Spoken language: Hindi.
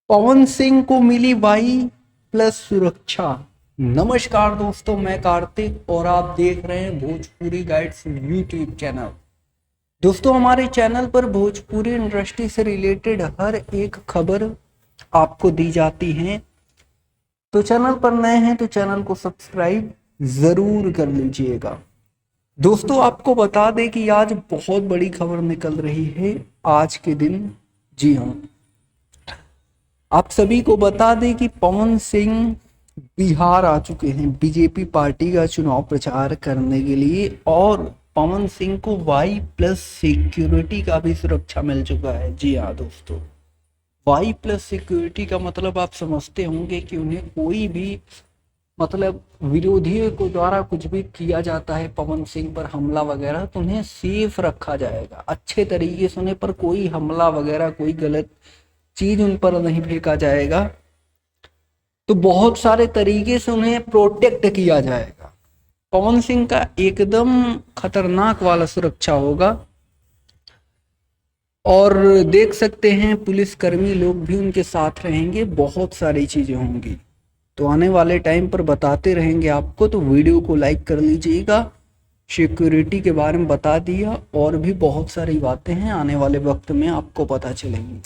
पवन सिंह को मिली वाई प्लस सुरक्षा। नमस्कार दोस्तों, मैं कार्तिक और आप देख रहे हैं भोजपुरी गाइड्स यूट्यूब चैनल। दोस्तों, हमारे चैनल पर भोजपुरी इंडस्ट्री से रिलेटेड हर एक खबर आपको दी जाती है। तो चैनल पर नए हैं तो चैनल को सब्सक्राइब जरूर कर लीजिएगा। दोस्तों, आपको बता दें कि आज बहुत बड़ी खबर निकल रही है आज के दिन। जी हाँ, आप सभी को बता दें कि पवन सिंह बिहार आ चुके हैं बीजेपी पार्टी का चुनाव प्रचार करने के लिए, और पवन सिंह को वाई प्लस सिक्योरिटी का भी सुरक्षा मिल चुका है। जी हाँ दोस्तों, वाई प्लस सिक्योरिटी का मतलब आप समझते होंगे कि उन्हें कोई भी विरोधियों को द्वारा कुछ भी किया जाता है पवन सिंह पर हमला वगैरह, तो उन्हें सेफ रखा जाएगा, अच्छे तरीके से उन्हें पर कोई हमला वगैरह कोई गलत चीज उन पर नहीं फेंका जाएगा। तो बहुत सारे तरीके से उन्हें प्रोटेक्ट किया जाएगा। पवन सिंह का एकदम खतरनाक वाला सुरक्षा होगा, और देख सकते हैं पुलिसकर्मी लोग भी उनके साथ रहेंगे, बहुत सारी चीजें होंगी। तो आने वाले टाइम पर बताते रहेंगे आपको, तो वीडियो को लाइक कर लीजिएगा। सिक्योरिटी के बारे में बता दिया, और भी बहुत सारी बातें हैं आने वाले वक्त में आपको पता चलेंगी।